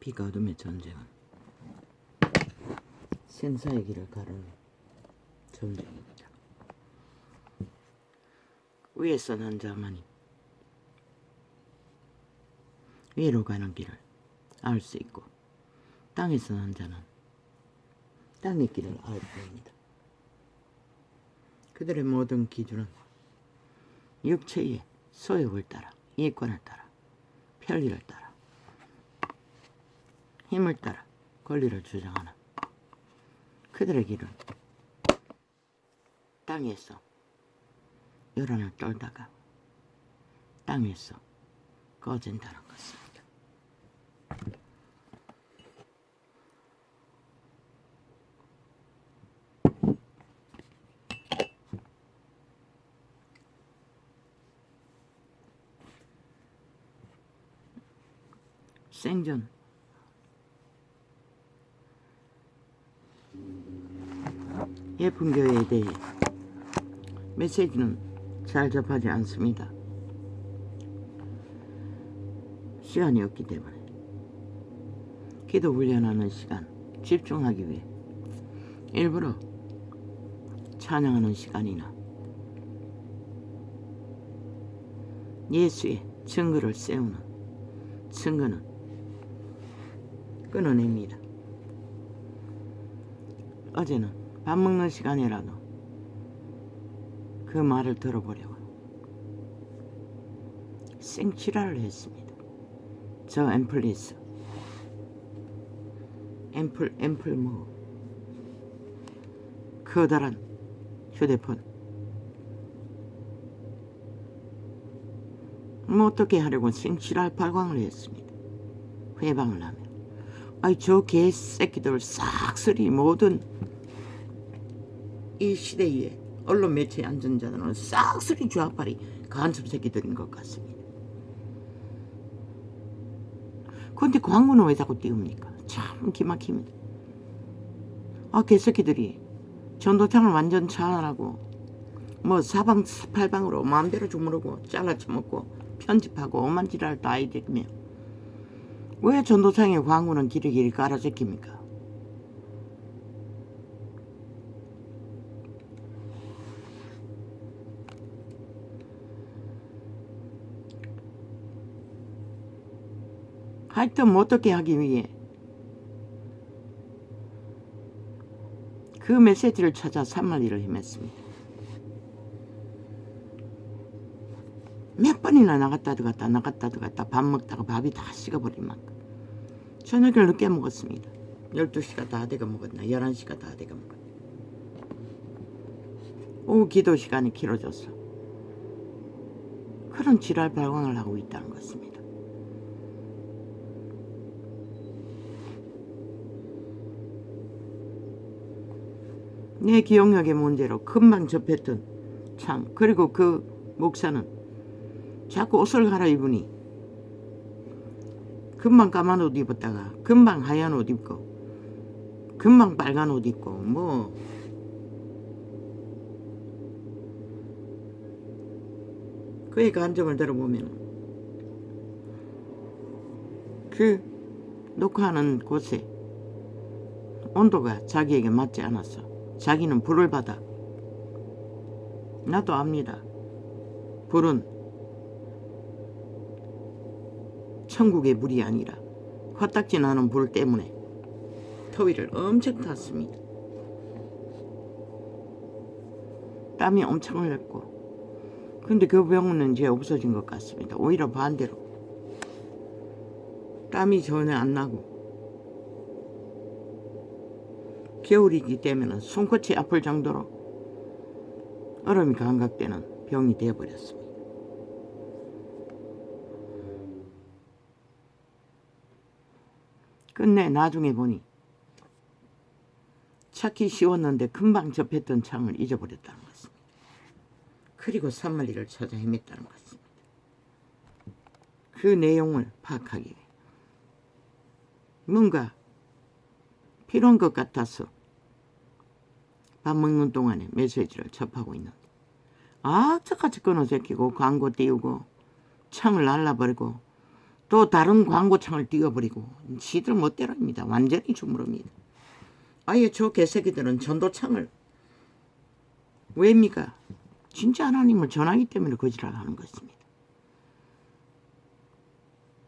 빛과 어둠의 전쟁은 생사의 길을 가르는 전쟁입니다. 위에서 난 자만이 위로 가는 길을 알 수 있고, 땅에서 난 자는 땅의 길을 알 뿐입니다. 그들의 모든 기준은 육체의 소욕을 따라, 이익관을 따라, 편리를 따라, 힘을 따라 권리를 주장하는 그들의 길은 땅에서 요란을 떨다가 땅에서 꺼진다는 것입니다. 생전 예쁜 교회에 대해 메시지는 잘 접하지 않습니다. 시간이 없기 때문에. 기도 훈련하는 시간 집중하기 위해 일부러 찬양하는 시간이나 예수의 증거를 세우는 증거는 끊어냅니다. 어제는 밥 먹는 시간이라도 그 말을 들어보려고 생치라를 했습니다. 저 앰플리스 앰플 뭐 커다란 휴대폰 뭐 어떻게 하려고 생치랄 발광을 했습니다. 회방을 하며 아이 저 개새끼들 싹쓸이 모든 이 시대에 언론 매체에 앉은 자들은 싹쓸이 좌빨이 간첩 새끼들인 것 같습니다. 그런데 광고는 왜 자꾸 띄웁니까? 참 기막힙니다. 개새끼들이 전도창을 완전 차단하고 뭐 사방팔방으로 마음대로 주무르고 잘라쳐먹고 편집하고 오만 지랄 다 이득이며 왜 전도창의 광고는 길이길이 깔아제낍니까? 하여튼 뭐 어떻게 하기 위해 그 메시지를 찾아 3만리를 헤맸습니다. 몇 번이나 나갔다 들어갔다 밥 먹다가 밥이 다 식어버린 만큼 저녁을 늦게 먹었습니다. 12시가 다 돼가 먹었나 11시가 다 돼가 먹었나. 오후 기도 시간이 길어졌어. 그런 지랄 발광을 하고 있다는 것입니다. 내 기억력의 문제로 금방 접했던 창, 그리고 그 목사는 자꾸 옷을 갈아입으니 금방 까만 옷 입었다가 금방 하얀 옷 입고 금방 빨간 옷 입고 뭐 그의 간증을 들어보면 그 녹화하는 곳에 온도가 자기에게 맞지 않았어. 자기는 불을 받아. 나도 압니다. 불은 천국의 불이 아니라 화딱지 나는 불 때문에 더위를 엄청 탔습니다. 땀이 엄청 흘렸고 근데 그 병은 이제 없어진 것 같습니다. 오히려 반대로 땀이 전혀 안 나고 겨울이기 때문에 손끝이 아플 정도로 얼음이 감각되는 병이 되어버렸습니다. 끝내 나중에 보니 찾기 쉬웠는데 금방 접했던 창을 잊어버렸다는 것입니다. 그리고 산만리를 찾아 헤맸다는 것입니다. 그 내용을 파악하기 위해 뭔가 필요한 것 같아서 밥 먹는 동안에 메시지를 접하고 있는데 악착같이 끊어 제끼고 광고 띄우고 창을 날라버리고 또 다른 광고창을 띄워버리고 지들 멋대로입니다. 완전히 주무릅니다. 아예 저 개새끼들은 전도창을 왜입니까? 진짜 하나님을 전하기 때문에 거짓을 하는 것입니다.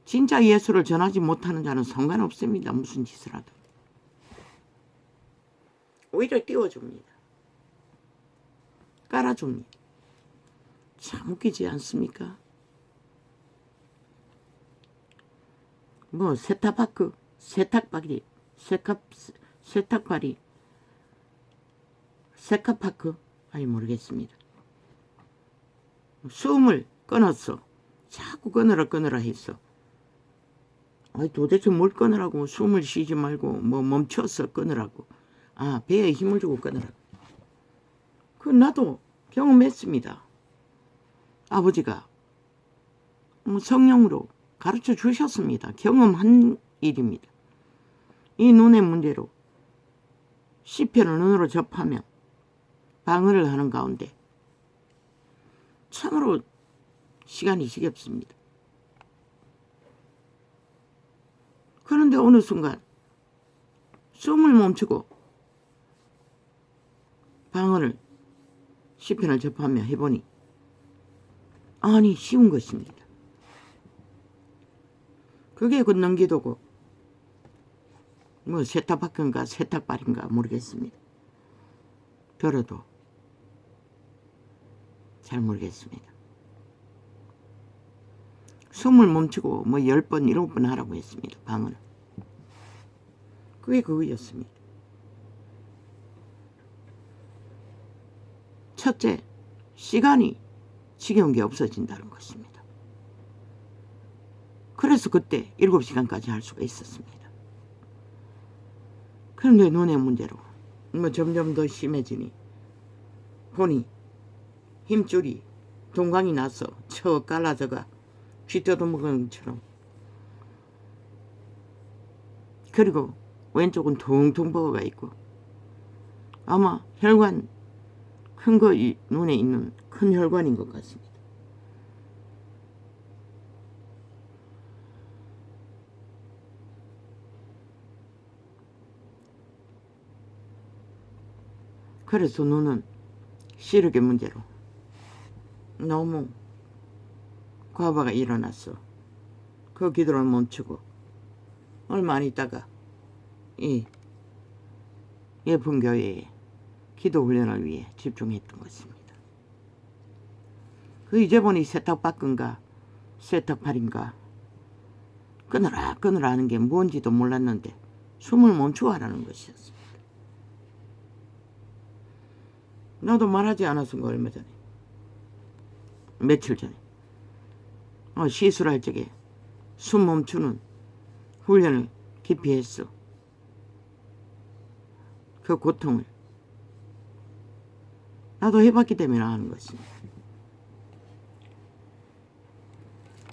진짜 예수를 전하지 못하는 자는 상관없습니다. 무슨 짓을 하든. 오히려 띄워줍니다. 깔아줍니다. 참 웃기지 않습니까? 뭐 세탁파크, 세탁발이, 세탁발이, 세카파크? 아니 모르겠습니다. 숨을 끊었어. 자꾸 끊으라 했어. 아니 도대체 뭘 끊으라고. 숨을 쉬지 말고 뭐 멈춰서 끊으라고. 아 배에 힘을 주고 끊으라고. 그 나도 경험했습니다. 아버지가 성령으로 가르쳐 주셨습니다. 경험한 일입니다. 이 눈의 문제로 시편을 눈으로 접하면 방언을 하는 가운데 참으로 시간이 지겹습니다. 그런데 어느 순간 숨을 멈추고 방언을 시편을 접하며 해보니 아니 쉬운 것입니다. 그게 걷는 기도고 뭐 세탁바퀴인가 세탁발인가 모르겠습니다. 들어도 잘 모르겠습니다. 숨을 멈추고 뭐 10번 7번 하라고 했습니다. 방언을. 그게 그거였습니다. 첫째, 시간이 지겨운 게 없어진다는 것입니다. 그래서 그때 7시간까지 할 수가 있었습니다. 그런데 눈의 문제로 뭐 점점 더 심해지니 보니 힘줄이 동강이 나서 저 갈라져가 쥐 뜯어먹은 것처럼 그리고 왼쪽은 퉁퉁 부어가 있고 아마 혈관 큰 거 눈에 있는 큰 혈관인 것 같습니다. 그래서 눈은 시력의 문제로 너무 과부하가 일어났어. 그 기도를 멈추고 얼마 안 있다가 이 예쁜 교회에 기도 훈련을 위해 집중했던 것입니다. 그 이제 보니 세탁바꾼가 세탁팔인가 끊으라 하는 게 뭔지도 몰랐는데 숨을 멈추어 하라는 것이었습니다. 나도 말하지 않았은가 얼마 전에 며칠 전에 시술할 적에 숨 멈추는 훈련을 깊이 했어. 그 고통을 나도 해봤기 때문에 아는 것입니다.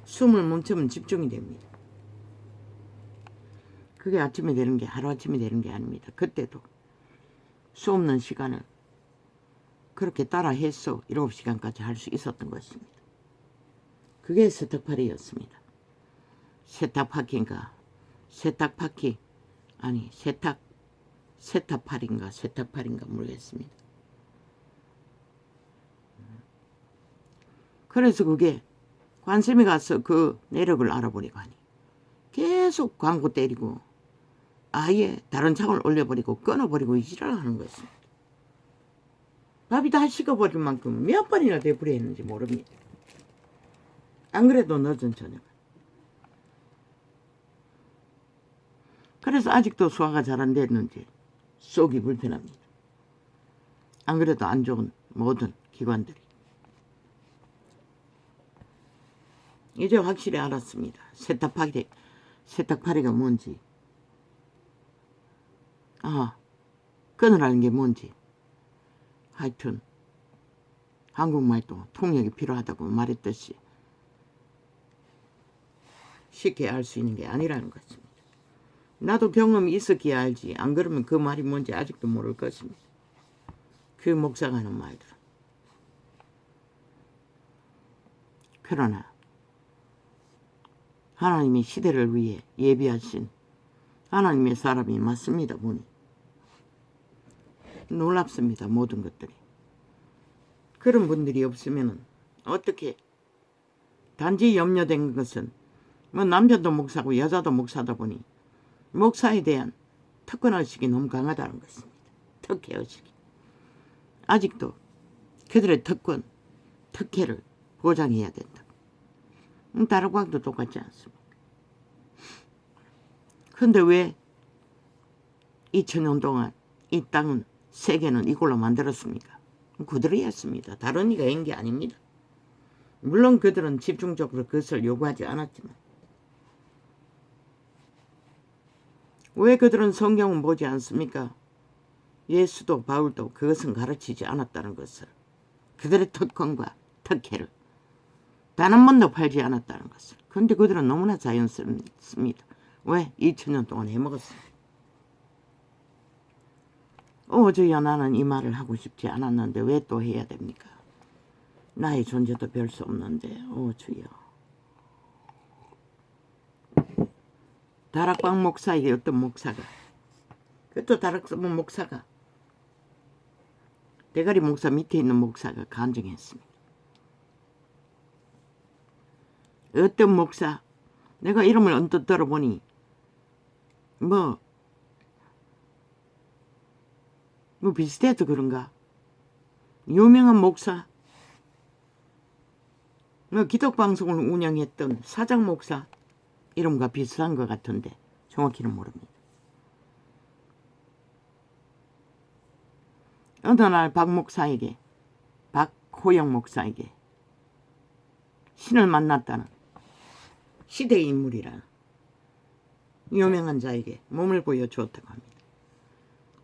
숨을 멈추면 집중이 됩니다. 그게 아침에 되는 게 하루아침에 되는 게 아닙니다. 그때도 수 없는 시간을 그렇게 따라 했어 7시간까지 할 수 있었던 것입니다. 그게 세탁팔이였습니다. 세탁바퀴인가 세탁바퀴 아니 세탁팔인가 세탁팔인가 모르겠습니다. 그래서 그게 관심이 가서 그 내력을 알아보려고 하니 계속 광고 때리고 아예 다른 창을 올려버리고 끊어버리고 이지랄 하는 것입니다. 밥이 다 식어버릴 만큼 몇 번이나 되풀이했는지 모릅니다. 안 그래도 늦은 저녁. 그래서 아직도 소화가 잘 안 됐는지 속이 불편합니다. 안 그래도 안 좋은 모든 기관들이. 이제 확실히 알았습니다. 세탁파리가 뭔지. 끊으라는 게 뭔지. 하여튼 한국말도 통역이 필요하다고 말했듯이 쉽게 알 수 있는 게 아니라는 것입니다. 나도 경험이 있었기에 알지. 안 그러면 그 말이 뭔지 아직도 모를 것입니다. 그 목사가 하는 말들은. 그러나 하나님의 시대를 위해 예비하신 하나님의 사람이 맞습니다. 보니 놀랍습니다. 모든 것들이. 그런 분들이 없으면 어떻게, 단지 염려된 것은 뭐 남자도 목사고 여자도 목사다 보니 목사에 대한 특권의식이 너무 강하다는 것입니다. 특혜의식이. 아직도 그들의 특권, 특혜를 보장해야 된다. 다른 과학도 똑같지 않습니까? 그런데 왜 2000년 동안 이 땅은, 세계는 이걸로 만들었습니까? 그들이 했습니다. 다른 이가 한 게 아닙니다. 물론 그들은 집중적으로 그것을 요구하지 않았지만, 왜 그들은 성경은 보지 않습니까? 예수도 바울도 그것은 가르치지 않았다는 것을, 그들의 특권과 특혜를 단 한 번도 팔지 않았다는 것을. 그런데 그들은 너무나 자연스럽습니다. 왜? 2000년 동안 해먹었습니다. 주야, 나는 이 말을 하고 싶지 않았는데 왜 또 해야 됩니까? 나의 존재도 별 수 없는데, 주여. 다락방 목사에게 어떤 목사가, 그것도 다락방 목사가, 대가리 목사 밑에 있는 목사가 간증했습니다. 어떤 목사, 내가 이름을 언뜻 들어보니 뭐 비슷해서 그런가, 유명한 목사, 기독방송을 운영했던 사장 목사 이름과 비슷한 것 같은데 정확히는 모릅니다. 어느 날 박호영 목사에게 신을 만났다는 시대의 인물이라 유명한 자에게 몸을 보여주었다고 합니다.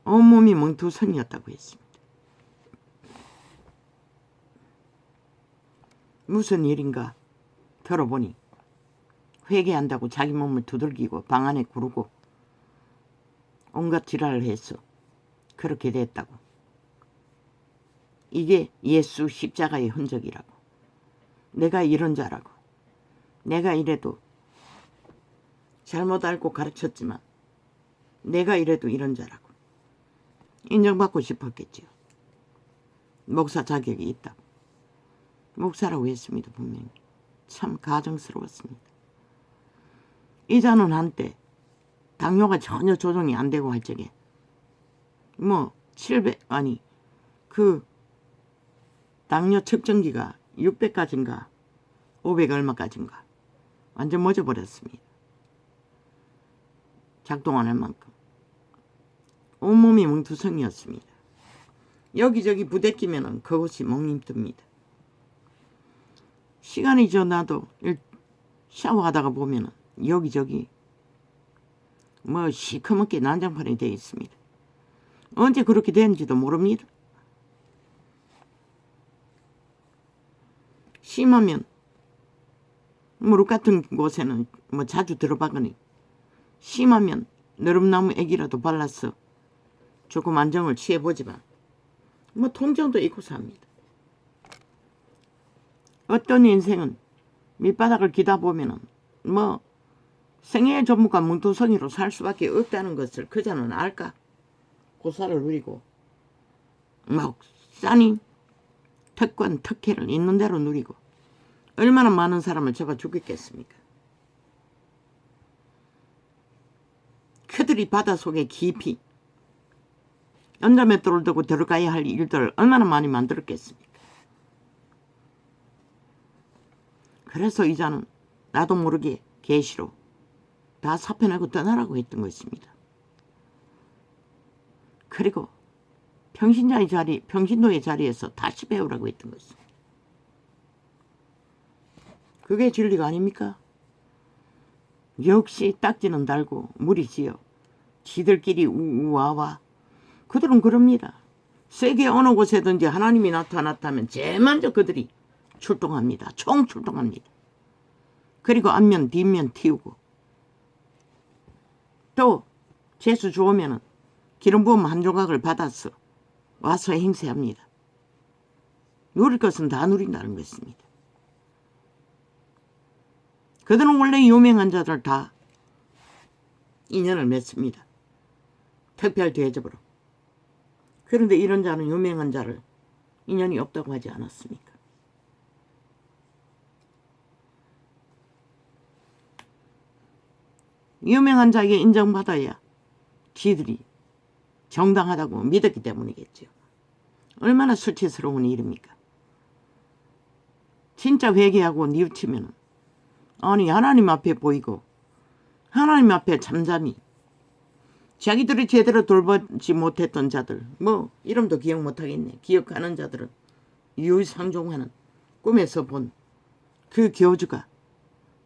온몸이 멍투성이었다고 했습니다. 무슨 일인가 들어보니 회개한다고 자기 몸을 두들기고 방 안에 구르고 온갖 지랄을 해서 그렇게 됐다고. 이게 예수 십자가의 흔적이라고. 내가 이런 자라고. 내가 이래도 잘못 알고 가르쳤지만 내가 이래도 이런 자라고. 인정받고 싶었겠지요. 목사 자격이 있다고. 목사라고 했습니다. 분명히. 참 가증스러웠습니다. 이 자는 한때 당뇨가 전혀 조정이 안 되고 할 적에 700, 당뇨 측정기가 600까지인가 500 얼마까지인가 완전 멎어버렸습니다. 작동 안 할 만큼. 온몸이 멍투성이었습니다. 여기저기 부대끼면 그것이 멍님듭니다. 시간이 지나도 샤워하다가 보면 여기저기 시커멓게 난장판이 되어 있습니다. 언제 그렇게 되는지도 모릅니다. 심하면 무릎 같은 곳에는 자주 들어가거니, 심하면 너름나무 액이라도 발라서 조금 안정을 취해보지만 통증도 있고 삽니다. 어떤 인생은 밑바닥을 기다 보면은 생애의 전부가 뭉투성이로 살 수밖에 없다는 것을 그 자는 알까? 고사를 누리고 싸니 특권, 특혜를 있는 대로 누리고 얼마나 많은 사람을 잡아 죽였겠습니까? 그들이 바닷속에 깊이 언더맷돌을 두고 들어가야 할 일들을 얼마나 많이 만들었겠습니까? 그래서 이자는 나도 모르게 계시로 다 사표내고 떠나라고 했던 것입니다. 그리고 평신도의 자리에서 다시 배우라고 했던 것입니다. 그게 진리가 아닙니까? 역시 딱지는 달고 물이 지어 지들끼리 우우와와. 그들은 그럽니다. 세계 어느 곳에든지 하나님이 나타났다면 제일 먼저 그들이 출동합니다. 총출동합니다. 그리고 앞면 뒷면 틔우고 또 재수 주오면은 기름 부음 한 조각을 받아서 와서 행세합니다. 누릴 것은 다 누린다는 것입니다. 그들은 원래 유명한 자들 다 인연을 맺습니다. 특별 대접으로. 그런데 이런 자는 유명한 자를 인연이 없다고 하지 않았습니까? 유명한 자에게 인정받아야 지들이 정당하다고 믿었기 때문이겠죠. 얼마나 수치스러운 일입니까? 진짜 회개하고 뉘우치면 아니 하나님 앞에 보이고 하나님 앞에 잠잠히 자기들이 제대로 돌보지 못했던 자들 뭐 이름도 기억 못하겠네. 기억하는 자들은 유유상종하는 꿈에서 본 그 교주가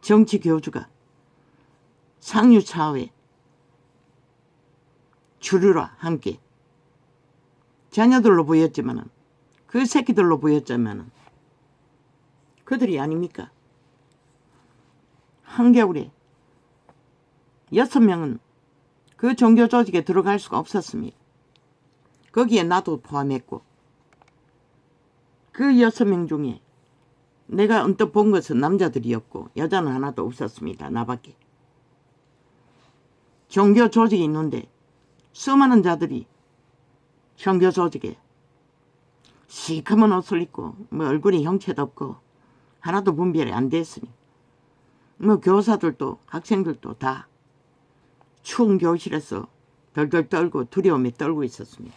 정치 교주가 상류사회 주류와 함께 자녀들로 보였지만은 그 새끼들로 보였지만은 그들이 아닙니까? 한겨울에 6명은 그 종교 조직에 들어갈 수가 없었습니다. 거기에 나도 포함했고 그 6명 중에 내가 언뜻 본 것은 남자들이었고 여자는 하나도 없었습니다. 나밖에. 종교 조직이 있는데 수많은 자들이 종교 조직에 시커먼 옷을 입고 뭐 얼굴에 형체도 없고 하나도 분별이 안 됐으니 뭐 교사들도 학생들도 다 추운 교실에서 덜덜 떨고 두려움에 떨고 있었습니다.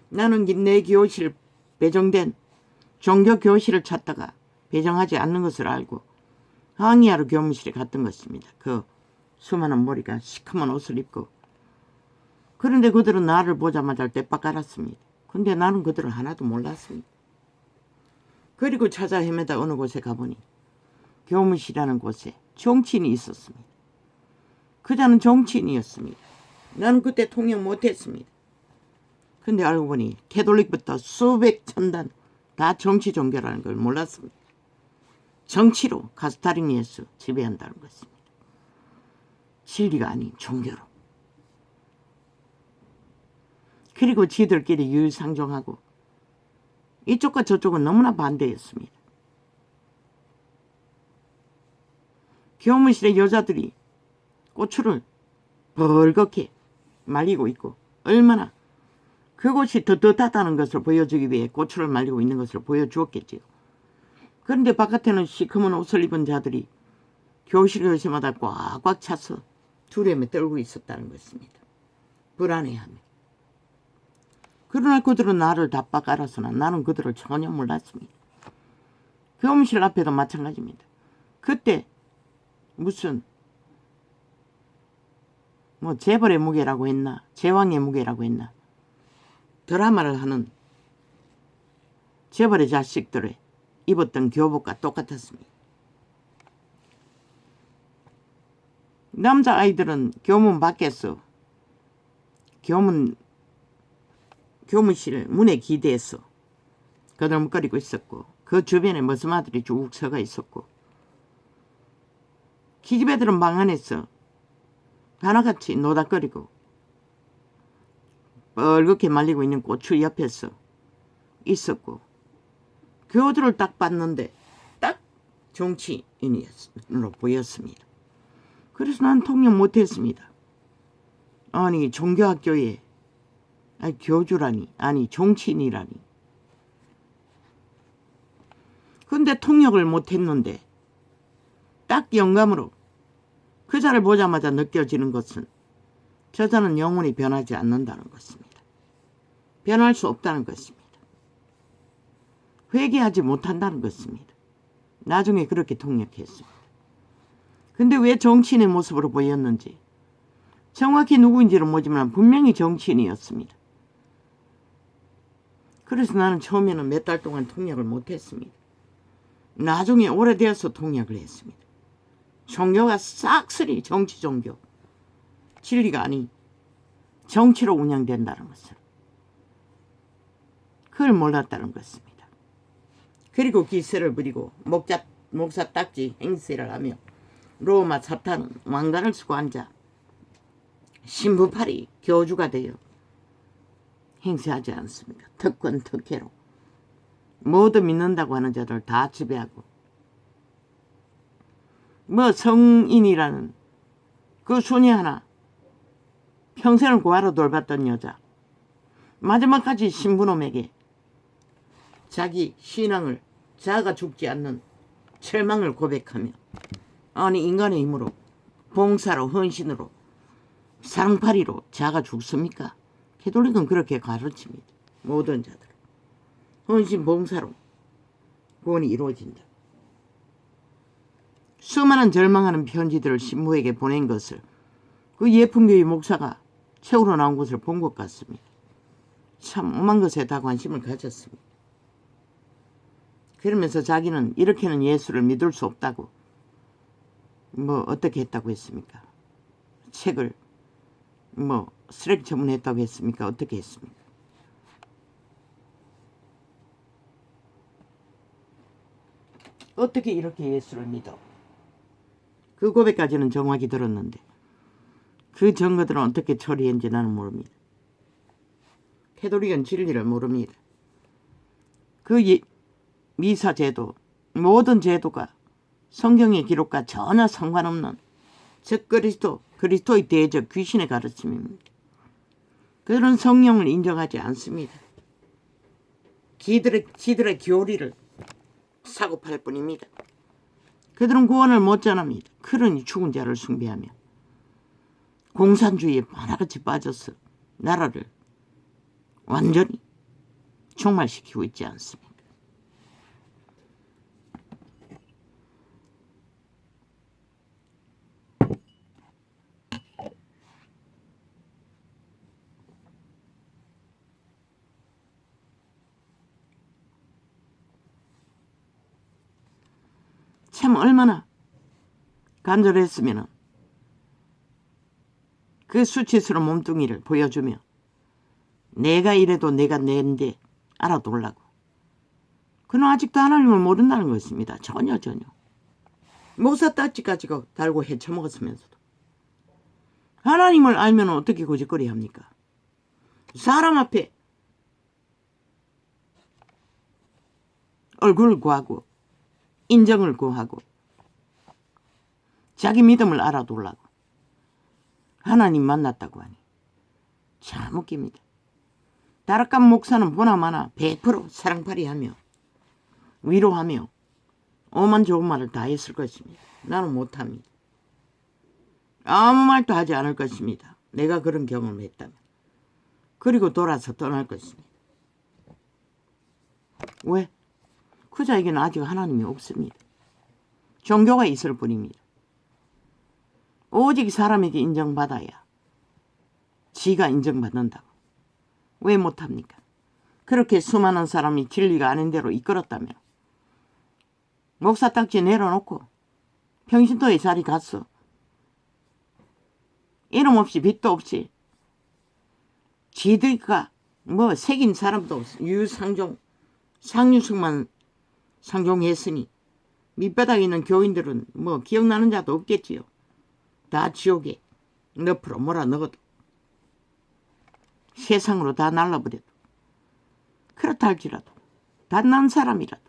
나는 내 교실 배정된 종교 교실을 찾다가 배정하지 않는 것을 알고 항의하러 교무실에 갔던 것입니다. 그 수많은 머리가 시커먼 옷을 입고. 그런데 그들은 나를 보자마자 떼빡 알았습니다. 근데 나는 그들을 하나도 몰랐습니다. 그리고 찾아 헤매다 어느 곳에 가보니 교무실이라는 곳에 정치인이 있었습니다. 그자는 정치인이었습니다. 나는 그때 통역 못했습니다. 근데 알고 보니 캐톨릭부터 수백 천단 다 정치 종교라는 걸 몰랐습니다. 정치로 가스타링에서 지배한다는 것입니다. 진리가 아닌 종교로. 그리고 지들끼리 유유상종하고 이쪽과 저쪽은 너무나 반대였습니다. 교무실의 여자들이 고추를 벌겋게 말리고 있고 얼마나 그곳이 떳떳하다는 것을 보여주기 위해 고추를 말리고 있는 것을 보여주었겠지요. 그런데 바깥에는 시커먼 옷을 입은 자들이 교실 교실마다 꽉꽉 차서 두려움에 떨고 있었다는 것입니다. 불안해하며. 그러나 그들은 나를 다빡 알아서나 나는 그들을 전혀 몰랐습니다. 교무실 앞에도 마찬가지입니다. 그때 무슨 뭐 재벌의 무게라고 했나 제왕의 무게라고 했나 드라마를 하는 재벌의 자식들의 입었던 교복과 똑같았습니다. 남자아이들은 교문 밖에서 교무실 문에 기대서 거들먹거리고 있었고 그 주변에 머스마들이 쭉 서가 있었고 기집애들은 방 안에서 하나같이 노닥거리고 뻘겋게 말리고 있는 고추 옆에서 있었고 교주를 딱 봤는데 딱 정치인으로 보였습니다. 그래서 난 통역 못했습니다. 아니 종교학교에 아니 교주라니 아니 정치인이라니. 근데 통역을 못했는데 딱 영감으로 그 자를 보자마자 느껴지는 것은 저 자는 영원히 변하지 않는다는 것입니다. 변할 수 없다는 것입니다. 회개하지 못한다는 것입니다. 나중에 그렇게 통역했습니다. 근데 왜 정치인의 모습으로 보였는지 정확히 누구인지는 모르지만 분명히 정치인이었습니다. 그래서 나는 처음에는 몇 달 동안 통역을 못했습니다. 나중에 오래되어서 통역을 했습니다. 종교가 싹쓸이 정치 종교, 진리가 아닌 정치로 운영된다는 것을 그걸 몰랐다는 것입니다. 그리고 기세를 부리고 목사 딱지 행세를 하며 로마 사탄은 왕관을 쓰고 앉아 신부팔이 교주가 되어 행세하지 않습니까? 특권 특혜로 모두 믿는다고 하는 자들 다 지배하고 뭐 성인이라는 그 순위 하나 평생을 구하러 돌봤던 여자 마지막까지 신부놈에게 자기 신앙을 자아가 죽지 않는 철망을 고백하며 아니 인간의 힘으로 봉사로 헌신으로 사랑팔이로 자아가 죽습니까? 캐톨릭은 그렇게 가르칩니다. 모든 자들 헌신 봉사로 구원이 이루어진다. 수많은 절망하는 편지들을 신부에게 보낸 것을 그 예쁜교회 목사가 책으로 나온 것을 본 것 같습니다. 참 오만 것에 다 관심을 가졌습니다. 그러면서 자기는 이렇게는 예수를 믿을 수 없다고 뭐 어떻게 했다고 했습니까? 책을 뭐 쓰레기 처분했다고 했습니까? 어떻게 했습니까? 어떻게 이렇게 예수를 믿어? 그 고백까지는 정확히 들었는데 그 증거들은 어떻게 처리했는지 나는 모릅니다. 캐톨릭은 진리를 모릅니다. 그 미사 제도, 모든 제도가 성경의 기록과 전혀 상관없는 즉 그리스도의 대적 귀신의 가르침입니다. 그들은 성령을 인정하지 않습니다. 지들의 교리를 사고 팔 뿐입니다. 그들은 구원을 못 전합니다. 그러니 죽은 자를 숭배하며 공산주의에 하나같이 빠져서 나라를 완전히 종말시키고 있지 않습니까? 참 얼마나 간절했으면 그 수치스러운 몸뚱이를 보여주며 내가 이래도 내가 낸데 알아둘라고. 그는 아직도 하나님을 모른다는 것입니다. 전혀. 목사 따찌 가지고 달고 헤쳐먹었으면서도 하나님을 알면 어떻게 고집거리 합니까? 사람 앞에 얼굴을 구하고 인정을 구하고 자기 믿음을 알아둘라고 하나님 만났다고 하니 참 웃깁니다. 다락감 목사는 보나마나 100% 사랑팔이하며 위로하며 오만 좋은 말을 다 했을 것입니다. 나는 못합니다. 아무 말도 하지 않을 것입니다. 내가 그런 경험을 했다면. 그리고 돌아서 떠날 것입니다. 왜? 그 자에게는 아직 하나님이 없습니다. 종교가 있을 뿐입니다. 오직 사람에게 인정받아야 지가 인정받는다고. 왜 못합니까? 그렇게 수많은 사람이 진리가 아닌 대로 이끌었다면 목사 딱지 내려놓고 평신도에 자리 갔어. 이름 없이 빚도 없이 지들과 뭐 새긴 사람도 없어. 유상종 상류승만 상종했으니 밑바닥에 있는 교인들은 뭐 기억나는 자도 없겠지요. 다 지옥에 늪으로 몰아넣어도 세상으로 다 날라버려도 그렇다 할지라도 단난 사람이라도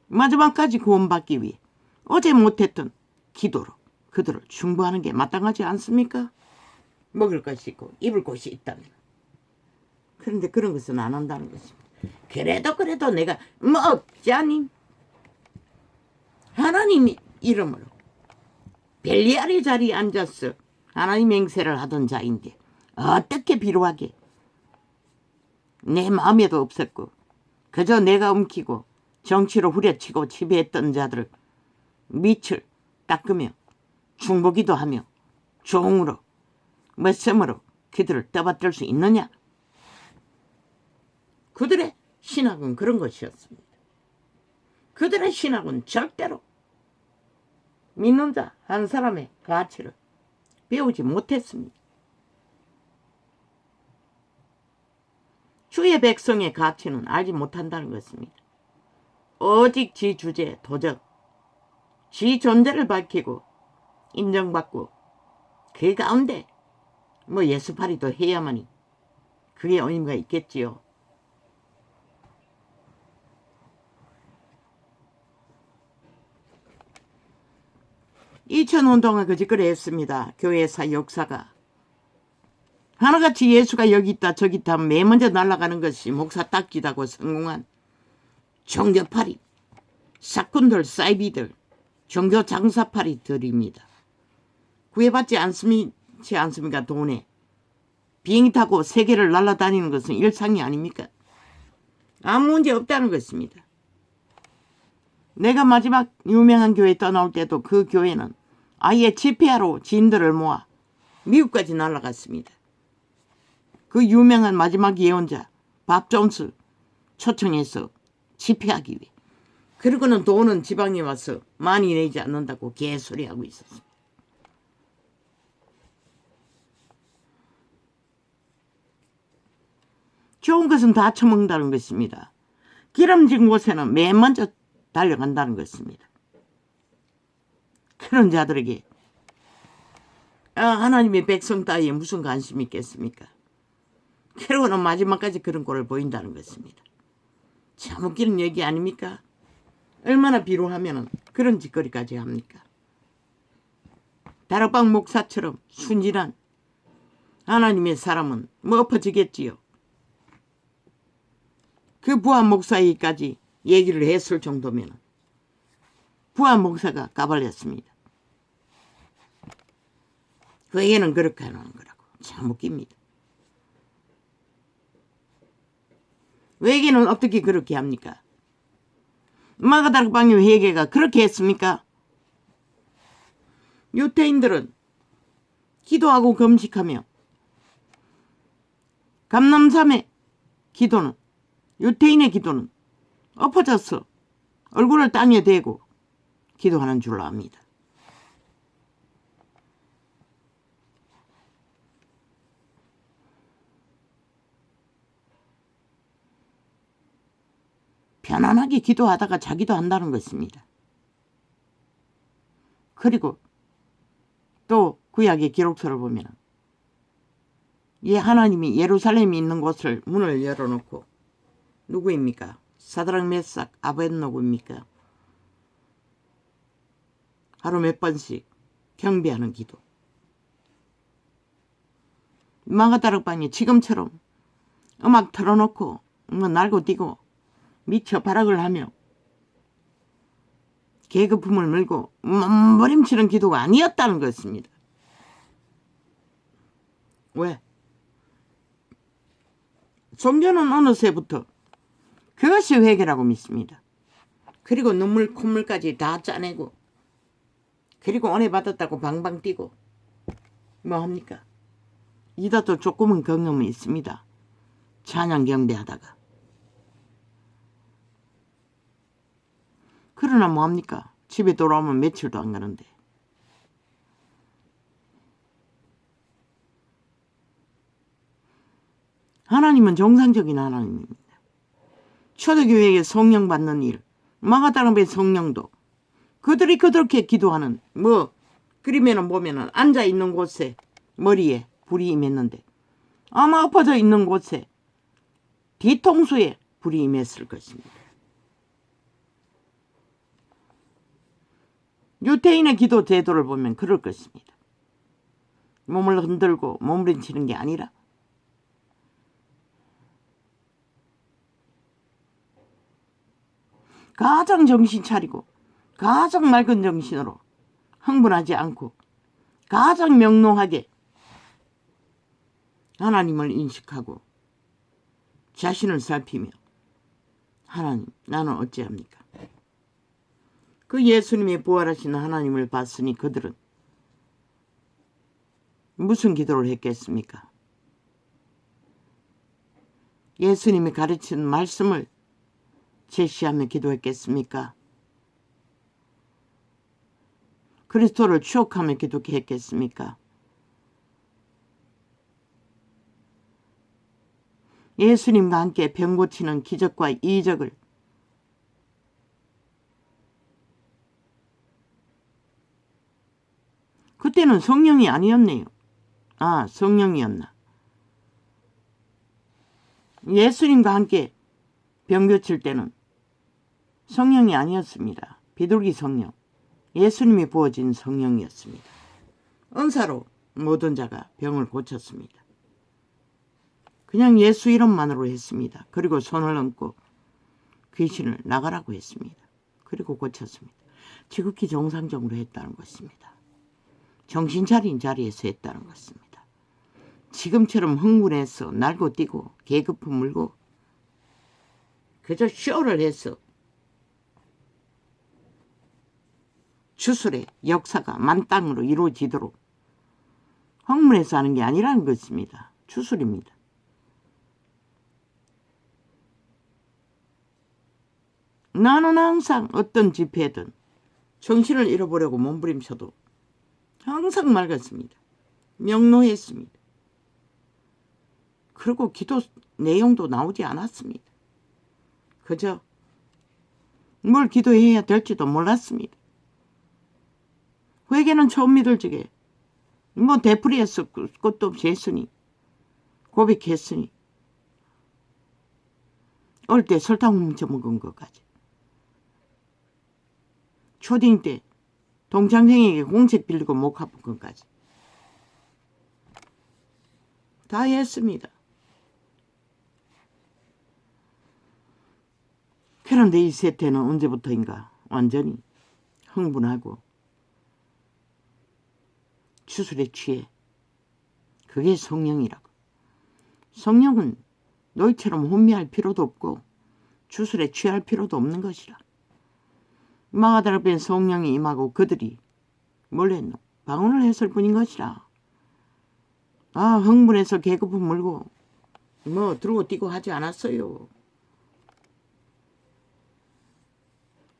마지막까지 구원받기 위해 어제 못했던 기도로 그들을 충고하는 게 마땅하지 않습니까? 먹을 것이 있고 입을 곳이 있다면. 그런데 그런 것은 안 한다는 것입니다. 그래도 내가 먹자니 하나님 이름으로 벨리알의 자리에 앉아서 하나님 행세를 하던 자인데 어떻게 비루하게 내 마음에도 없었고 그저 내가 움키고 정치로 후려치고 지배했던 자들을 밑을 닦으며 중보기도 하며 종으로 멋셈으로 그들을 떠받들 수 있느냐? 그들의 신학은 그런 것이었습니다. 그들의 신학은 절대로 믿는 자 한 사람의 가치를 배우지 못했습니다. 주의 백성의 가치는 알지 못한다는 것입니다. 오직 지 주제, 도적, 지 존재를 밝히고 인정받고 그 가운데 뭐 예수팔이도 해야만이 그게 의미가 있겠지요. 2000년 동안 그짓거리 했습니다. 교회사 역사가. 하나같이 예수가 여기 있다 저기 있다 맨 먼저 날아가는 것이 목사 딱지다고 성공한 종교파리, 사꾼들, 사이비들, 종교 장사파리들입니다. 구애받지 않습니까? 돈에. 비행기 타고 세계를 날아다니는 것은 일상이 아닙니까? 아무 문제 없다는 것입니다. 내가 마지막 유명한 교회 떠나올 때도 그 교회는 아예 집회하러 지인들을 모아 미국까지 날아갔습니다. 그 유명한 마지막 예언자 밥 존스 초청해서 집회하기 위해. 그리고는 돈은 지방에 와서 많이 내지 않는다고 개소리하고 있었습니다. 좋은 것은 다 처먹는다는 것입니다. 기름진 곳에는 맨 먼저 달려간다는 것입니다. 그런 자들에게 하나님의 백성 따위에 무슨 관심이 있겠습니까? 그러고는 마지막까지 그런 꼴을 보인다는 것입니다. 참 웃기는 얘기 아닙니까? 얼마나 비루하면 그런 짓거리까지 합니까? 다락방 목사처럼 순진한 하나님의 사람은 뭐 엎어지겠지요. 그 부한 목사에게까지 얘기를 했을 정도면 부한 목사가 까발렸습니다. 회개는 그렇게 하는 거라고. 참 웃깁니다. 회개는 어떻게 그렇게 합니까? 마가다락방의 회개가 그렇게 했습니까? 유태인들은 기도하고 금식하며 감람삼의 기도는 유태인의 기도는 엎어져서 얼굴을 땅에 대고 기도하는 줄로 압니다. 편안하게 기도하다가 자기도 한다는 것입니다. 그리고 또 구약의 기록서를 보면 하나님이 예루살렘이 있는 곳을 문을 열어놓고 누구입니까? 사드락 메삭 아벳노고입니까? 하루 몇 번씩 경배하는 기도. 마가다락방이 지금처럼 음악 틀어놓고 날고 뛰고 미쳐 발악을 하며 계급품을 물고 몸부림치는 기도가 아니었다는 것입니다. 왜? 종교는 어느새부터 그것이 회개라고 믿습니다. 그리고 눈물 콧물까지 다 짜내고 그리고 은혜 받았다고 방방 뛰고 뭐합니까? 이다도 조금은 경험이 있습니다. 찬양 경배하다가. 그러나 뭐합니까? 집에 돌아오면 며칠도 안 가는데. 하나님은 정상적인 하나님입니다. 초대교회에 성령 받는 일, 마가다락방의 성령도 그들이 그렇게 기도하는 그림에는 보면은 앉아 있는 곳에 머리에 불이 임했는데 아마 엎어져 있는 곳에 뒤통수에 불이 임했을 것입니다. 유태인의 기도 제도를 보면 그럴 것입니다. 몸을 흔들고 몸부림치는 게 아니라 가장 정신 차리고 가장 맑은 정신으로 흥분하지 않고 가장 명료하게 하나님을 인식하고 자신을 살피며 하나님 나는 어찌합니까? 그 예수님이 부활하신 하나님을 봤으니 그들은 무슨 기도를 했겠습니까? 예수님이 가르친 말씀을 제시하며 기도했겠습니까? 그리스도를 추억하며 기도했겠습니까? 예수님과 함께 병 고치는 기적과 이적을 그때는 성령이 아니었네요. 성령이었나. 예수님과 함께 병 고칠 때는 성령이 아니었습니다. 비둘기 성령. 예수님이 부어진 성령이었습니다. 은사로 모든 자가 병을 고쳤습니다. 그냥 예수 이름만으로 했습니다. 그리고 손을 얹고 귀신을 나가라고 했습니다. 그리고 고쳤습니다. 지극히 정상적으로 했다는 것입니다. 정신 차린 자리에서 했다는 것입니다. 지금처럼 흥분해서 날고 뛰고 계급품 물고 그저 쇼를 해서 주술의 역사가 만땅으로 이루어지도록 흥분해서 하는 게 아니라는 것입니다. 주술입니다. 나는 항상 어떤 집회든 정신을 잃어보려고 몸부림쳐도 항상 맑았습니다. 명료했습니다. 그리고 기도 내용도 나오지 않았습니다. 그저 뭘 기도해야 될지도 몰랐습니다. 회개는 처음 믿을 적에 뭐 되풀이해서 끝도 없이 했으니 고백했으니 어릴 때 설탕 훔쳐먹은 것까지 초딩 때 동창생에게 공책 빌리고 목 아픈 것까지 다 했습니다. 그런데 이 세태는 언제부터인가 완전히 흥분하고 주술에 취해. 그게 성령이라고. 성령은 너희처럼 혼미할 필요도 없고 주술에 취할 필요도 없는 것이라. 마가다라 앞에 성령이 임하고 그들이 뭘 했노? 방언을 했을 뿐인 것이라. 흥분해서 계급품 물고 뭐 들고 뛰고 하지 않았어요.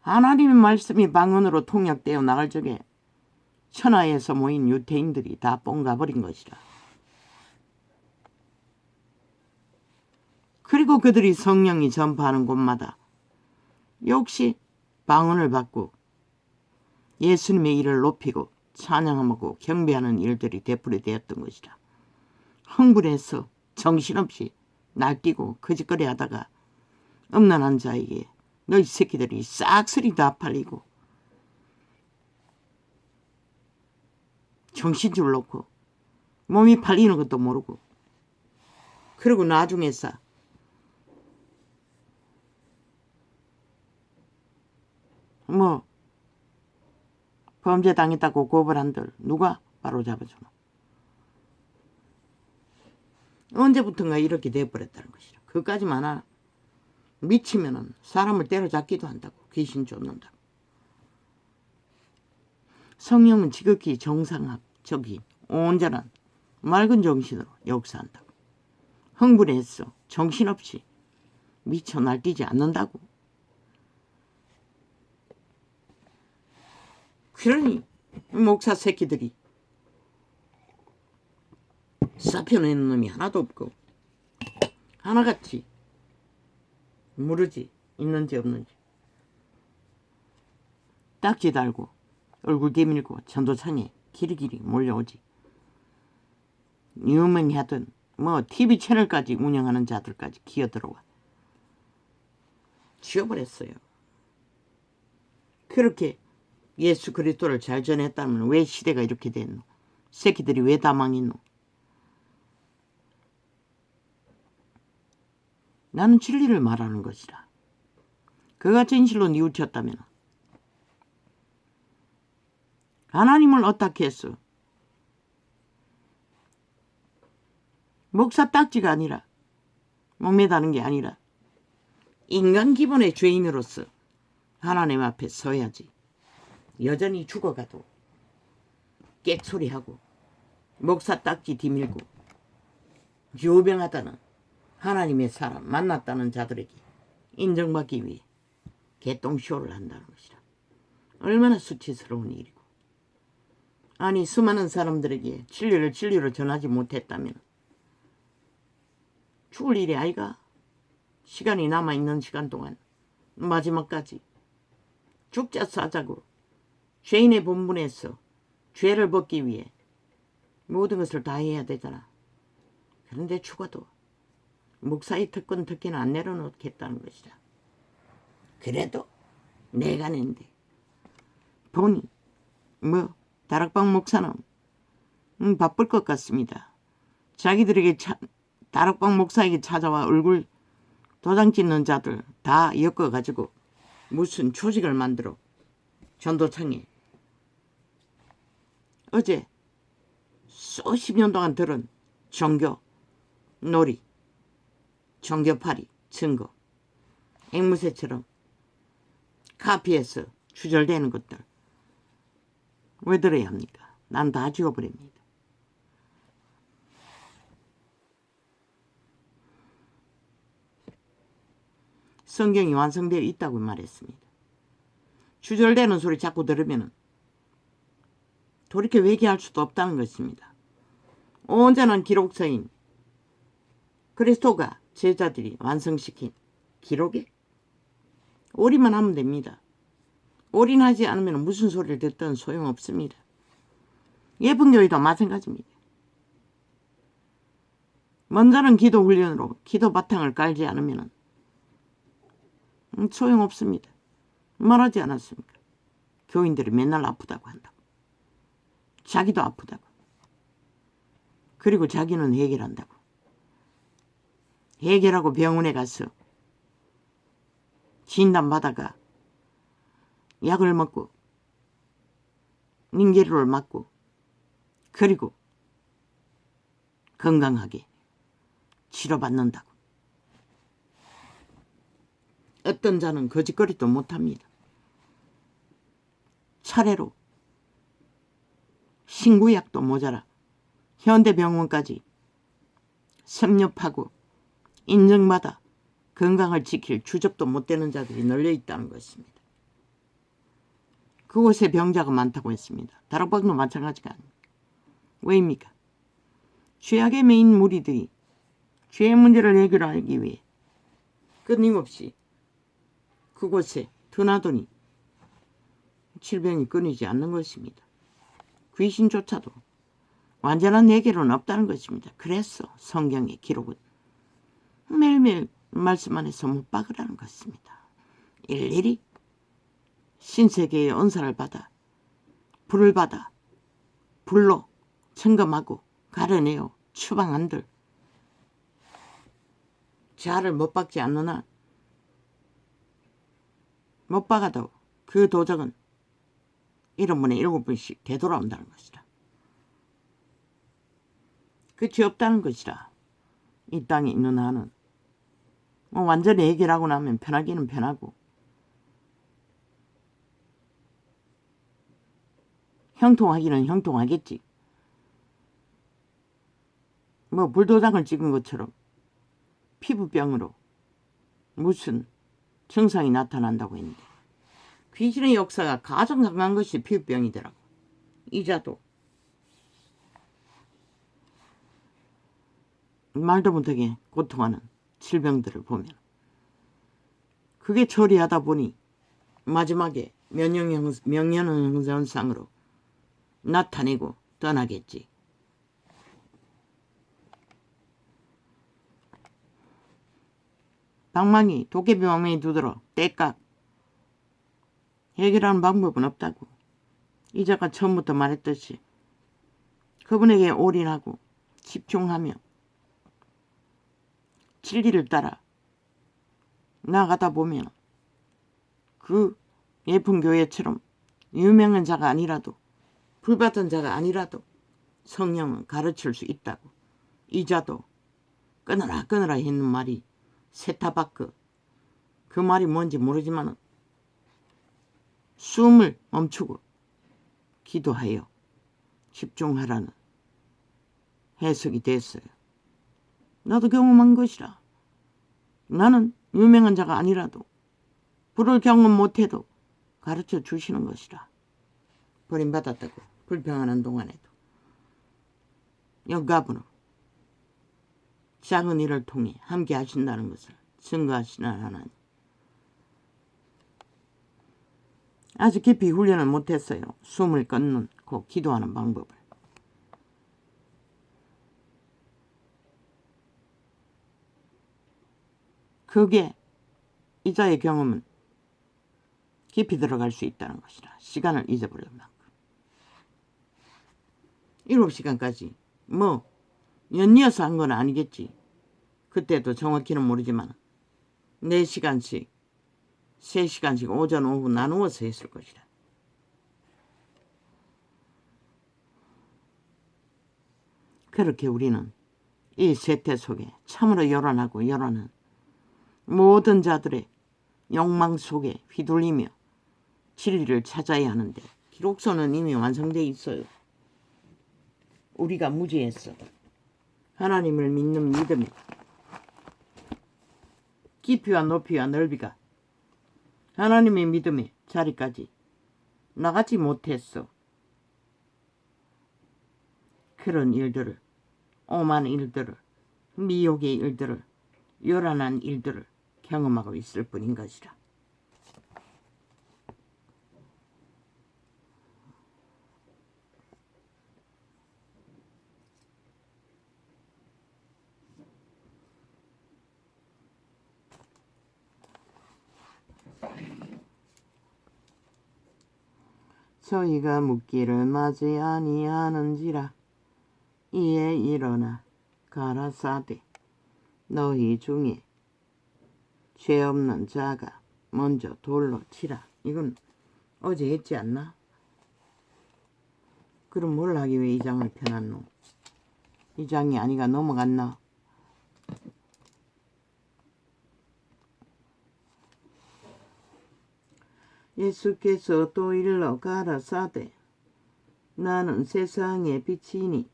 하나님의 말씀이 방언으로 통역되어 나갈 적에 천하에서 모인 유태인들이 다 뽕가버린 것이라. 그리고 그들이 성령이 전파하는 곳마다 역시 방언을 받고 예수님의 일을 높이고 찬양하고 경배하는 일들이 되풀이되었던 것이라. 흥분해서 정신없이 날뛰고 거짓거리 하다가 음란한 자에게 너희 새끼들이 싹쓸이 다 팔리고 정신줄 놓고 몸이 팔리는 것도 모르고 그리고 나중에서 뭐 범죄 당했다고 고발한들 누가 바로 잡아주노? 언제부턴가 이렇게 돼버렸다는 것이라. 그까지만 알아. 미치면은 사람을 때려잡기도 한다고. 귀신 쫓는다고. 성령은 지극히 정상적인 온전한 맑은 정신으로 역사한다고. 흥분해서 정신없이 미쳐 날뛰지 않는다고. 그러니 목사 새끼들이 쏴펴내는 놈이 하나도 없고 하나같이 모르지 있는지 없는지 딱지 달고 얼굴 대밀고 전도상에 길이길이 몰려오지. 유명히 하던 뭐 TV 채널까지 운영하는 자들까지 기어들어와 지워버렸어요. 그렇게 예수 그리스도를 잘 전했다면 왜 시대가 이렇게 됐노? 새끼들이 왜 다 망했노? 나는 진리를 말하는 것이라. 그가 진실로 뉘우쳤다면 하나님을 어떻게 했어? 목사 딱지가 아니라 목매다는 게 아니라 인간 기본의 죄인으로서 하나님 앞에 서야지. 여전히 죽어가도 깨소리하고 목사 딱지 뒤밀고 유병하다는 하나님의 사람 만났다는 자들에게 인정받기 위해 개똥쇼를 한다는 것이라. 얼마나 수치스러운 일이고. 아니 수많은 사람들에게 진리를 진리로 전하지 못했다면 죽을 일이 아이가. 시간이 남아있는 시간 동안 마지막까지 죽자 싸자고 죄인의 본분에서 죄를 벗기 위해 모든 것을 다 해야 되잖아. 그런데 죽어도 목사의 특권는 안 내려놓겠다는 것이라. 그래도 내가 낸데 보니 다락방 목사는 바쁠 것 같습니다. 자기들에게 다락방 목사에게 찾아와 얼굴 도장 찍는 자들 다 엮어가지고 무슨 조직을 만들어 전도청에 어제 수십 년 동안 들은 종교 놀이, 종교팔이 증거 앵무새처럼 카피해서 추절되는 것들 왜 들어야 합니까? 난 다 지워버립니다. 성경이 완성되어 있다고 말했습니다. 추절되는 소리 자꾸 들으면 돌이켜 회개할 수도 없다는 것입니다. 온전한 기록서인 그리스도가 제자들이 완성시킨 기록에 올인만 하면 됩니다. 올인하지 않으면 무슨 소리를 듣든 소용없습니다. 예쁜 교회도 마찬가지입니다. 먼저는 기도 훈련으로 기도 바탕을 깔지 않으면 소용없습니다. 말하지 않았습니까? 교인들이 맨날 아프다고 한다고. 자기도 아프다고. 그리고 자기는 해결한다고. 해결하고 병원에 가서 진단받아가 약을 먹고 링게루를 맞고 그리고 건강하게 치료받는다고. 어떤 자는 거짓거리도 못합니다. 차례로 신구약도 모자라 현대병원까지 섭렵하고 인정받아 건강을 지킬 주접도 못 되는 자들이 널려 있다는 것입니다. 그곳에 병자가 많다고 했습니다. 다락방도 마찬가지가 아닙니까? 왜입니까? 죄악에 매인 무리들이 죄의 문제를 해결하기 위해 끊임없이 그곳에 드나더니 질병이 끊이지 않는 것입니다. 귀신조차도 완전한 해결은 없다는 것입니다. 그래서 성경의 기록은 매일매일 말씀 안에서 못 박으라는 것입니다. 일일이 신세계의 은사를 받아 불을 받아 불로 점검하고 가려내어 추방한들 자를 못 박지 않는 한 못 박아도 그 도적은 1원분에 7번씩 되돌아온다는 것이라. 끝이 없다는 것이라. 이 땅에 있는 한은 완전히 해결하고 나면 편하기는 편하고 형통하기는 형통하겠지. 불도장을 찍은 것처럼 피부병으로 무슨 증상이 나타난다고 했는데 귀신의 역사가 가장 강한 것이 피부병이더라고. 이자도 말도 못하게 고통하는 질병들을 보면 그게 처리하다 보니 마지막에 명령현상으로 나타내고 떠나겠지. 방망이 도깨비 방망이 두드러 떼깍 해결하는 방법은 없다고. 이자가 처음부터 말했듯이 그분에게 올인하고 집중하며 진리를 따라 나가다 보면 그 예쁜 교회처럼 유명한 자가 아니라도 불받은 자가 아니라도 성령은 가르칠 수 있다고. 이자도 끊어라 했는 말이 세타바크 그 말이 뭔지 모르지만 숨을 멈추고 기도하여 집중하라는 해석이 됐어요. 나도 경험한 것이라. 나는 유명한 자가 아니라도 불을 경험 못해도 가르쳐 주시는 것이라. 버림받았다고 불평하는 동안에도 영가분으로 작은 일을 통해 함께 하신다는 것을 증거하시는 하나님. 아주 깊이 훈련을 못했어요. 숨을 끊고 기도하는 방법을. 그게 이자의 경험은 깊이 들어갈 수 있다는 것이라. 시간을 잊어버릴 만큼. 7시간까지 뭐 연이어서 한 건 아니겠지. 그때도 정확히는 모르지만 4시간씩 3시간씩 오전 오후 나누어서 했을 것이다. 그렇게 우리는 이 세태 속에 참으로 요란하고 요란한 모든 자들의 욕망 속에 휘둘리며 진리를 찾아야 하는데 기록서는 이미 완성되어 있어요. 우리가 무지했어. 하나님을 믿는 믿음이 깊이와 높이와 넓이가 하나님의 믿음의 자리까지 나가지 못했어. 그런 일들을, 오만 일들을, 미혹의 일들을, 요란한 일들을 경험하고 있을 뿐인 것이라. 저희가 묻기를 맞이 아니하는지라. 이에 일어나 가라사대 너희 중에 죄 없는 자가 먼저 돌로 치라. 이건 어제 했지 않나? 그럼 뭘 하기 위해 이 장을 펴놨노? 이 장이 아니가 넘어갔나? 예수께서 또 일러 가라사대 나는 세상의 빛이니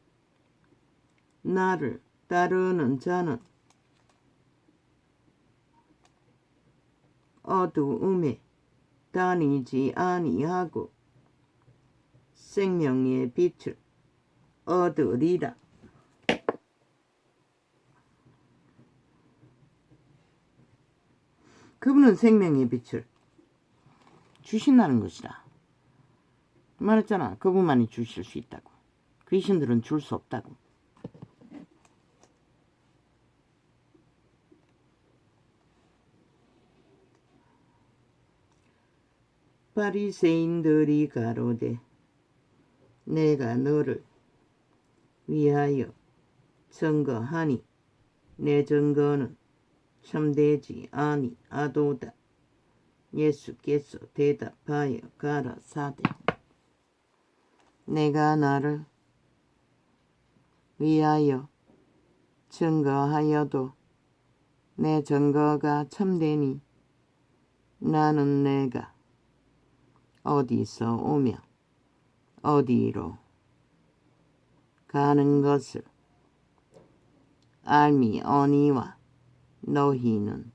나를 따르는 자는 어두움에 다니지 아니하고 생명의 빛을 얻으리라. 그분은 생명의 빛을 주신다는 것이라. 말했잖아. 그분만이 주실 수 있다고. 귀신들은 줄 수 없다고. 바리새인들이 가로되 내가 너를 위하여 증거하니 내 증거는 참되지 아니하도다. 예수께서 대답하여 가라사대 내가 나를 위하여 증거하여도 내 증거가 참되니 나는 내가 어디서 오며 어디로 가는 것을 알미오니와 너희는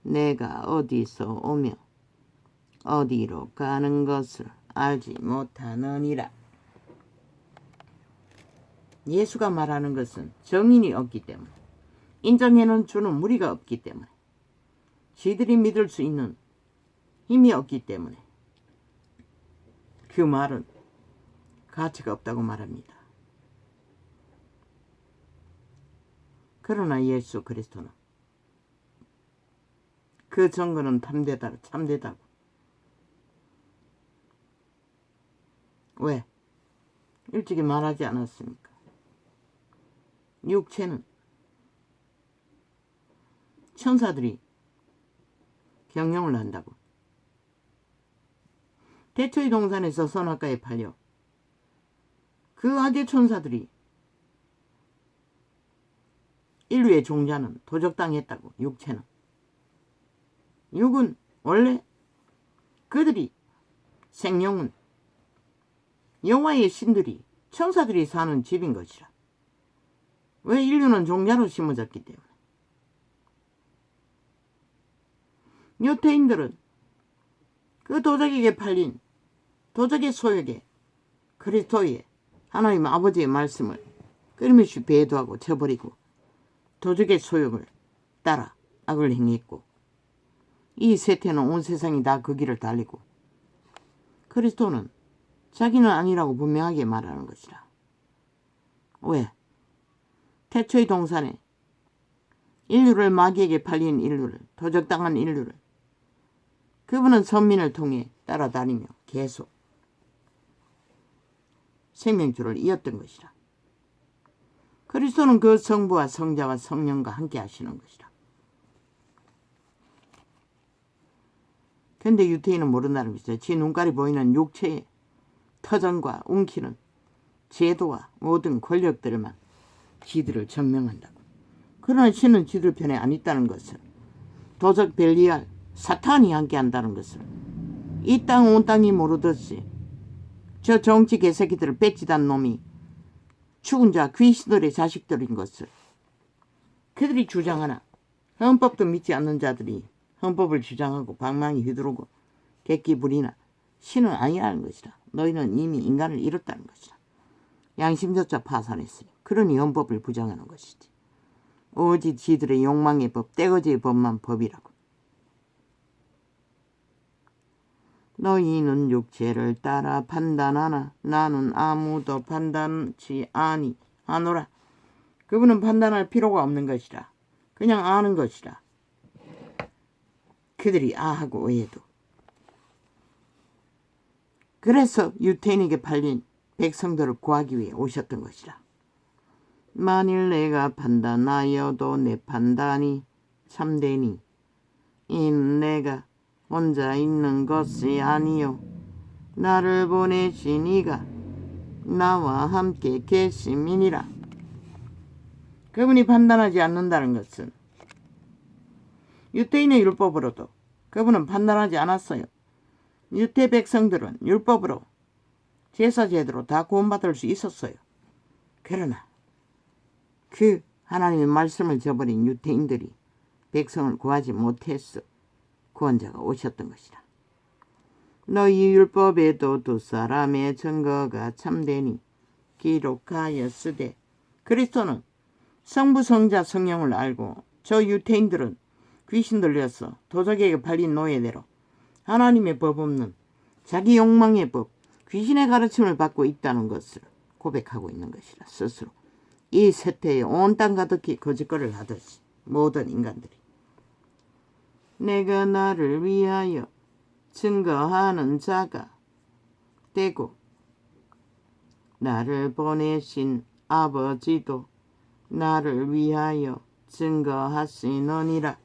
내가 어디서 오며 어디로 가는 것을 알지 못하느니라. 예수가 말하는 것은 정인이 없기 때문에, 인정해는 주는 무리가 없기 때문에, 지들이 믿을 수 있는 힘이 없기 때문에 그 말은 가치가 없다고 말합니다. 그러나 예수 그리스도는 그 증거는 참되다고. 왜? 일찍이 말하지 않았습니까? 육체는 천사들이 경영을 한다고. 태초의 동산에서 선악과에 팔려 그 악의 천사들이 인류의 종자는 도적당했다고. 육체는. 육은 원래 그들이 생명은 여호와의 신들이 천사들이 사는 집인 것이라. 왜? 인류는 종자로 심어졌기 때문에. 유태인들은 그 도적에게 팔린 도적의 소욕에 그리스도의 하나님 아버지의 말씀을 끊임없이 배도하고 쳐버리고 도적의 소욕을 따라 악을 행했고, 이 세태는 온 세상이 다 그 길을 달리고, 그리스도는 자기는 아니라고 분명하게 말하는 것이라. 왜? 태초의 동산에 인류를 마귀에게 팔린 인류를, 도적당한 인류를 그분은 선민을 통해 따라다니며 계속 생명줄을 이었던 것이라. 그리스도는 그 성부와 성자와 성령과 함께 하시는 것이라. 근데 유태인은 모른다는 것이죠. 지 눈깔이 보이는 육체의 터전과 움키는 제도와 모든 권력들만 지들을 증명한다고. 그러나 신은 지들 편에 안 있다는 것을, 도적 벨리알 사탄이 함께 한다는 것을 이 땅 온 땅이 모르듯이 저 정치 개새끼들을 배치단 놈이 죽은 자 귀신들의 자식들인 것을 그들이 주장하나 헌법도 믿지 않는 자들이 헌법을 주장하고 방망이 휘두르고 객기 부리나 신은 아니라는 것이라. 너희는 이미 인간을 잃었다는 것이라. 양심조차 파산했으니 그러니 헌법을 부정하는 것이지. 오직 지들의 욕망의 법, 떼거지의 법만 법이라고. 너희는 육체를 따라 판단하나 나는 아무도 판단치 아니하노라. 그분은 판단할 필요가 없는 것이라. 그냥 아는 것이라. 그들이 아하고 의해도. 그래서 유태인에게 팔린 백성들을 구하기 위해 오셨던 것이라. 만일 내가 판단하여도 내 판단이 참되니 이는 내가 혼자 있는 것이 아니요 나를 보내신 이가 나와 함께 계심이니라. 그분이 판단하지 않는다는 것은 유태인의 율법으로도 그분은 판단하지 않았어요. 유태 백성들은 율법으로 제사 제도로 다 구원받을 수 있었어요. 그러나 그 하나님의 말씀을 저버린 유태인들이 백성을 구하지 못했어. 구원자가 오셨던 것이라. 너희 율법에도 두 사람의 증거가 참되니 기록하였으되. 그리스도는 성부 성자 성령을 알고 저 유태인들은 귀신 들려서 도적에게 팔린 노예대로 하나님의 법 없는 자기 욕망의 법, 귀신의 가르침을 받고 있다는 것을 고백하고 있는 것이라. 스스로 이 세태에 온 땅 가득히 거짓거리를 하듯이 모든 인간들이 내가 나를 위하여 증거하는 자가 되고 나를 보내신 아버지도 나를 위하여 증거하시느니라.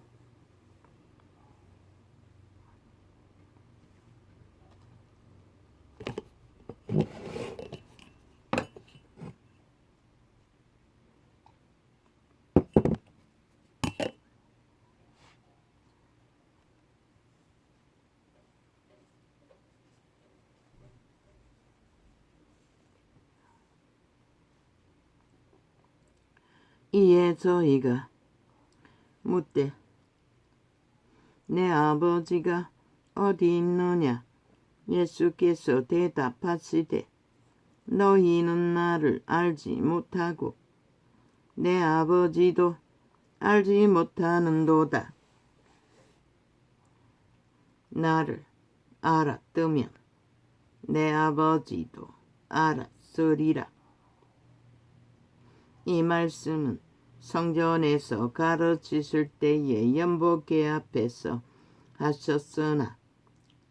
이에 저희가 묻되 내 아버지가 어디 있느냐? 예수께서 대답하시되 너희는 나를 알지 못하고 내 아버지도 알지 못하는도다. 나를 알았으면 내 아버지도 알았으리라. 이 말씀은 성전에서 가르치실 때에 연복계 앞에서 하셨으나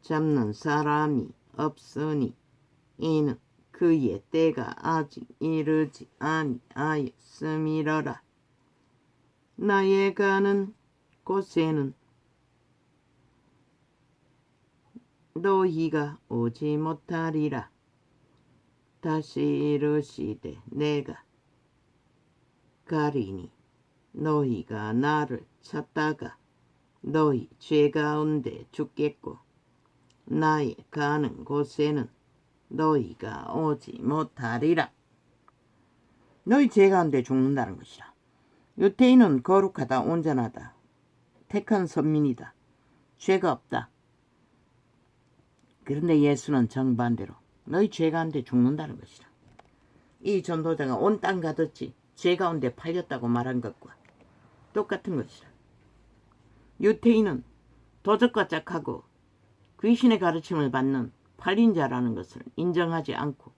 잡는 사람이 없으니 이는 그의 때가 아직 이르지 아니하였음이러라. 나의 가는 곳에는 너희가 오지 못하리라. 다시 이르시되 내가 가리니 너희가 나를 찾다가 너희 죄 가운데 죽겠고 나의 가는 곳에는 너희가 오지 못하리라. 너희 죄 가운데 죽는다는 것이라. 유태인은 거룩하다, 온전하다, 택한 선민이다, 죄가 없다. 그런데 예수는 정반대로 너희 죄 가운데 죽는다는 것이라. 이 전도자가 온 땅 가득히 죄 가운데 팔렸다고 말한 것과 똑같은 것이라. 유태인은 도적과 짝하고 귀신의 가르침을 받는 팔린 자라는 것을 인정하지 않고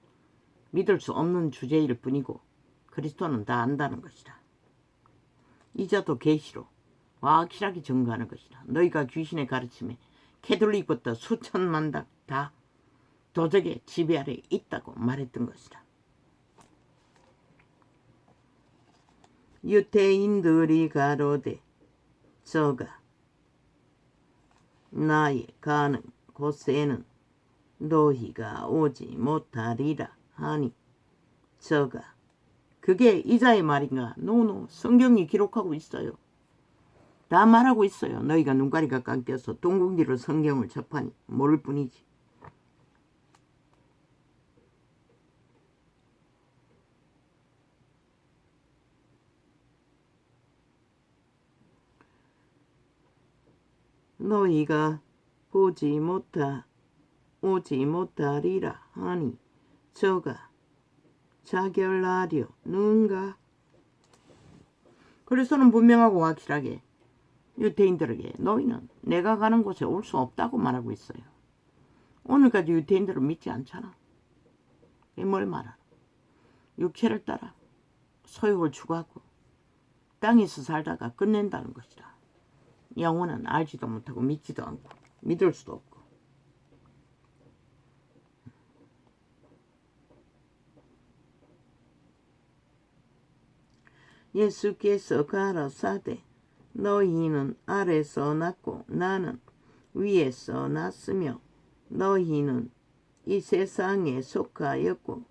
믿을 수 없는 주제일 뿐이고 그리스도는 다 안다는 것이라. 이자도 계시로 확실하게 증거하는 것이라. 너희가 귀신의 가르침에 캐톨릭부터 수천만 다 도적의 지배 아래 있다고 말했던 것이라. 유대인들이 가로되 저가 나의 가는 곳에는 너희가 오지 못하리라 하니 저가 그게 이자의 말인가? 노노 성경이 기록하고 있어요. 다 말하고 있어요. 너희가 눈가리가 깎여서 둥근기로 성경을 접하니 모를 뿐이지. 너희가 오지 못하리라 하니 저가 자결하려 는가? 그래서는 분명하고 확실하게 유대인들에게 너희는 내가 가는 곳에 올 수 없다고 말하고 있어요. 오늘까지 유대인들은 믿지 않잖아. 이게 뭘 말하나? 육체를 따라 소욕을 추구하고 땅에서 살다가 끝낸다는 것이다. 영혼은 알지도 못하고 믿지도 않고 믿을 수도 없고. 예수께서 가라사대 너희는 아래서 났고 나는 위에서 났으며 너희는 이 세상에 속하였고.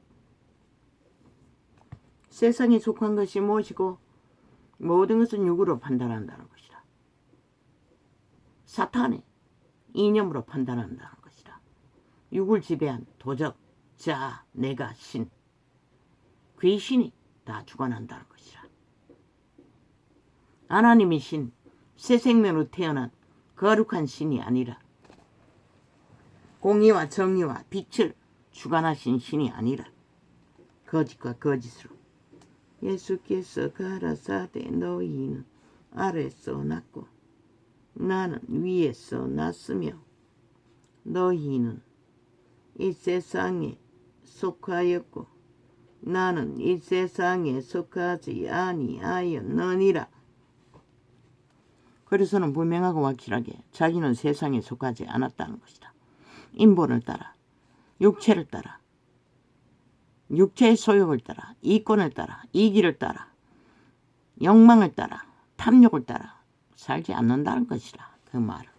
세상에 속한 것이 무엇이고 모든 것은 육으로 판단한다는 것이다. 사탄의 이념으로 판단한다는 것이다. 육을 지배한 도적, 자, 내가, 신, 귀신이 다 주관한다는 것이다. 하나님이 신, 새 생명으로 태어난 거룩한 신이 아니라 공의와 정의와 빛을 주관하신 신이 아니라 거짓과 거짓으로. 예수께서 가라사대 너희는 아래서 났고 나는 위에서 났으며 너희는 이 세상에 속하였고 나는 이 세상에 속하지 아니하였느니라. 그래서는 분명하고 확실하게 자기는 세상에 속하지 않았다는 것이다. 인본을 따라, 육체를 따라, 육체의 소욕을 따라, 이권을 따라, 이기를 따라, 욕망을 따라, 탐욕을 따라 살지 않는다는 것이다. 그 말은.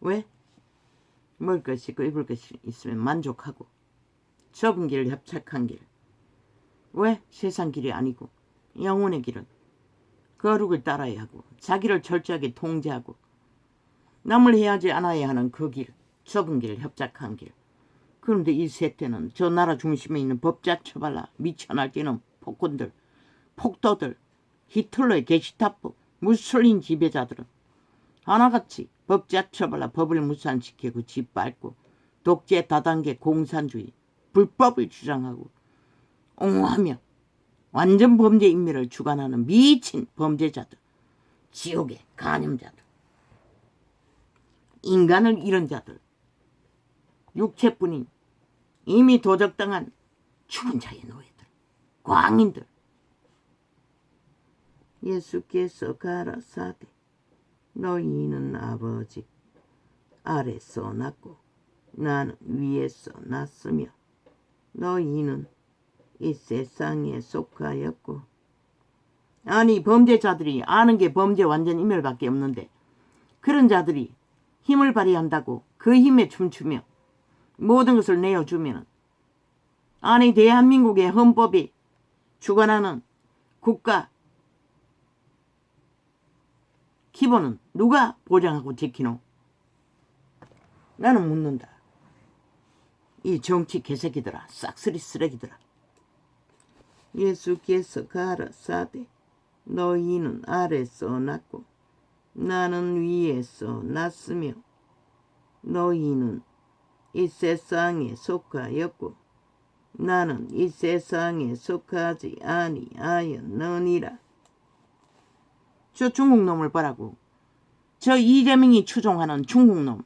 왜? 먹을 것이 있고 입을 것이 있으면 만족하고 좁은 길, 협착한 길. 왜? 세상 길이 아니고 영혼의 길은 거룩을 따라야 하고 자기를 철저하게 통제하고 남을 해하지 않아야 하는 그 길, 좁은 길, 협착한 길. 그런데 이 세태는 저 나라 중심에 있는 법자처발라 미쳐날뛰는 폭군들, 폭도들, 히틀러의 게시타프, 무솔린 지배자들은 하나같이 법자처발라 법을 무산시키고 짓밟고 독재 다단계 공산주의, 불법을 주장하고 옹호하며 완전 범죄 인멸을 주관하는 미친 범죄자들, 지옥의 간염자들, 인간을 잃은 자들, 육체뿐인 이미 도적당한 죽은 자의 노예들, 광인들. 예수께서 가라사대 너희는 아버지 아래서 났고 나는 위에서 났으며 너희는 이 세상에 속하였고. 아니 범죄자들이 아는 게 범죄 완전 인멸밖에 없는데 그런 자들이 힘을 발휘한다고 그 힘에 춤추며 모든 것을 내어주면 아니 대한민국의 헌법이 주관하는 국가 기본은 누가 보장하고 지키노? 나는 묻는다. 이 정치 개새끼들아, 싹쓸이 쓰레기들아. 예수께서 가라사대 너희는 아래서 났고 나는 위에서 났으며 너희는 이 세상에 속하였고 나는 이 세상에 속하지 아니하였느니라. 저 중국놈을 보라고. 저 이재명이 추종하는 중국놈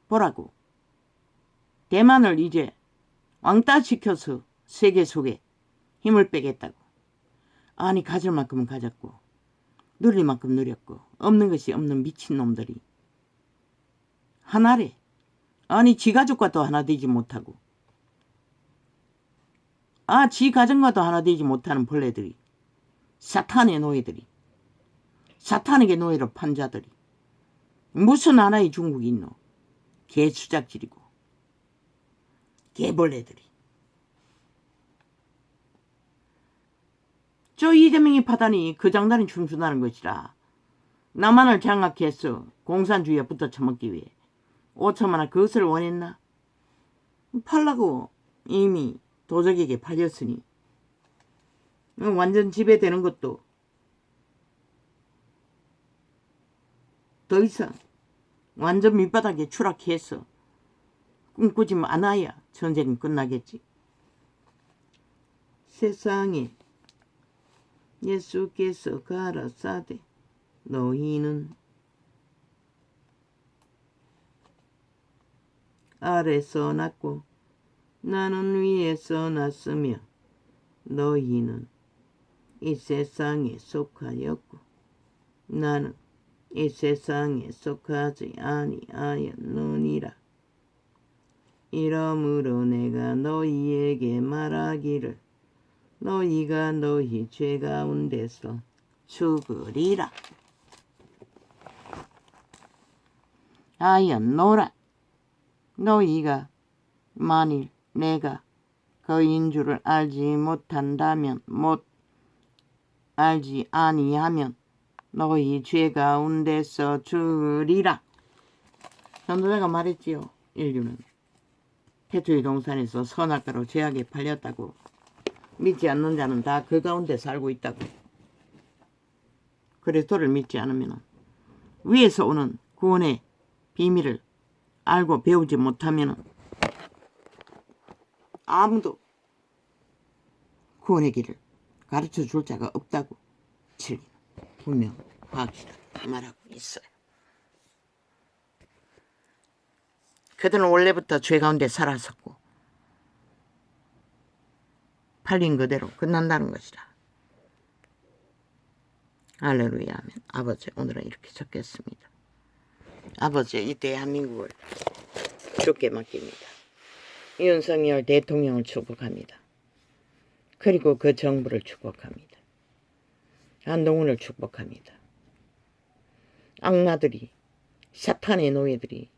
보라고. 대만을 이제 왕따시켜서 세계 속에 힘을 빼겠다고. 아니 가질 만큼은 가졌고 누릴 만큼 누렸고 없는 것이 없는 미친놈들이 하나래. 아니 지 가족과도 하나 되지 못하고 지 가정과도 하나 되지 못하는 벌레들이, 사탄의 노예들이, 사탄에게 노예로 판 자들이 무슨 하나의 중국이 있노? 개수작질이고 개벌레들이. 저 이재명이 파다니 그 장단이 춤춘다는 것이라. 남한을 장악해서 공산주의에 붙어 처먹기 위해 5천만 원 그것을 원했나? 팔라고 이미 도적에게 팔렸으니 완전 지배되는 것도 더 이상 완전 밑바닥에 추락해서 꿈꾸지 않아야 전쟁은 끝나겠지. 세상에 예수께서 가라사대 너희는 아래서 났고 나는 위에서 났으며 너희는 이 세상에 속하였고 나는 이 세상에 속하지 아니하였느니라. 이러므로 내가 너희에게 말하기를 너희가 너희 죄 가운데서 죽으리라 하였노라. 너희가 만일 내가 그인 줄을 알지 못한다면 알지 아니하면 너희 죄 가운데서 죽으리라. 전도자가 말했지요. 인류는 태초의 동산에서 선악과로 죄악에 팔렸다고. 믿지 않는 자는 다 그 가운데 살고 있다고. 그리스도를 믿지 않으면 위에서 오는 구원의 비밀을 알고 배우지 못하면 아무도 구원의 길을 가르쳐 줄 자가 없다고 진리는 분명 확실하게 말하고 있어요. 그들은 원래부터 죄 가운데 살았었고 팔린 그대로 끝난다는 것이라. 할렐루야 하면 아버지 오늘은 이렇게 적겠습니다. 아버지 이 대한민국을 주께 맡깁니다. 윤석열 대통령을 축복합니다. 그리고 그 정부를 축복합니다. 한동훈을 축복합니다. 악마들이 사탄의 노예들이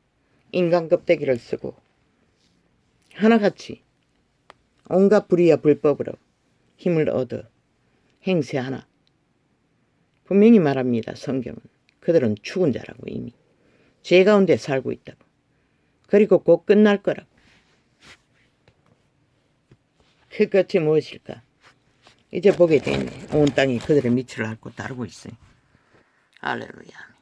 인간 껍데기를 쓰고 하나같이 온갖 불의와 불법으로 힘을 얻어 행세하나 분명히 말합니다. 성경은 그들은 죽은 자라고 이미 죄 가운데 살고 있다고. 그리고 곧 끝날 거라고. 그 끝이 무엇일까? 이제 보게 되네. 온 땅이 그들의 밑을 앓고 따르고 있어요. 할렐루야.